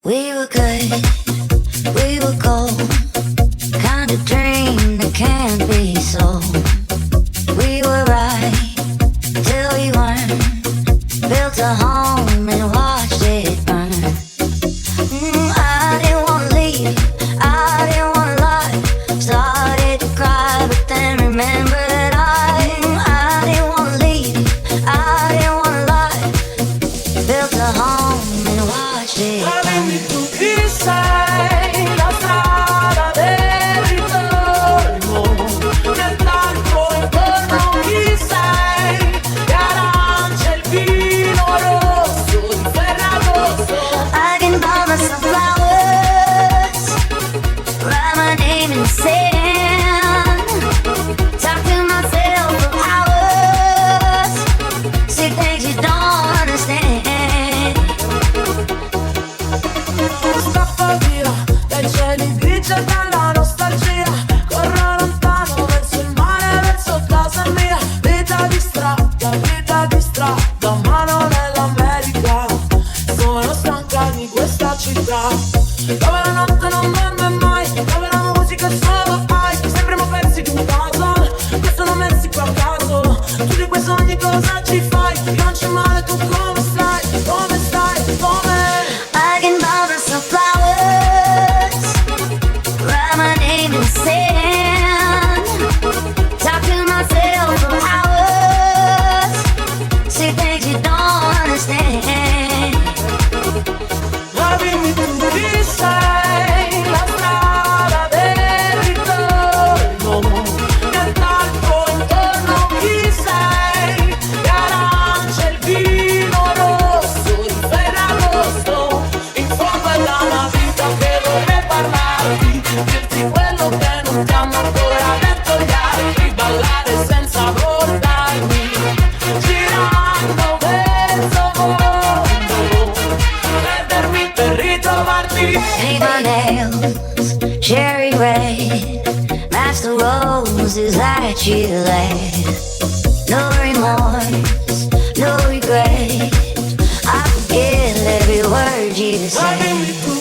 We were good, we were gold, kind of dream that can't be sold. We were right till we weren't, built a home and watched it burn. I didn't wanna leave, I didn't wanna lie, started to cry but then remembered I didn't wanna leave, I didn't wanna lie, built a home and watched it burn. Tu chi sei, la strada del ritorno, nel tanto intorno chi sei, che arancia il vino rosso di Ferragosto. I can buy myself flowers, write my name in sand, talk to myself for hours, see things you don't understand. Scappa via dai cieli grigi e dalla nostalgia, corro lontano verso il mare, verso casa mia. Vita di strada, ma non è l'America. Sono stanca di questa città, dove la notte non dorme mai, dove la musica è solo ice. Sembriamo persi di un puzzle, questo non Messico a caso. Tu di quei sogni cosa ci fai? Io non c'è male, tu come stai? Come stai? Come? I can buy myself flowers, write my name in sand, talk to myself for hours, see things you don't understand. Ma dimmi tu chi sei, la strada del ritorno, nel tanto intorno chi sei, che arancia il vino rosso di Ferragosto. In fondo è la vita che vorrei parlarti, dirti quello che non ti hanno ancora detto gli altri, ballare senza voltarmi, girando mezzo mondo, perdermi per ritrovarti. Paint my nails cherry red, match the roses that you left. No remorse, no regret, I forget every word you Ma said. dimmi tu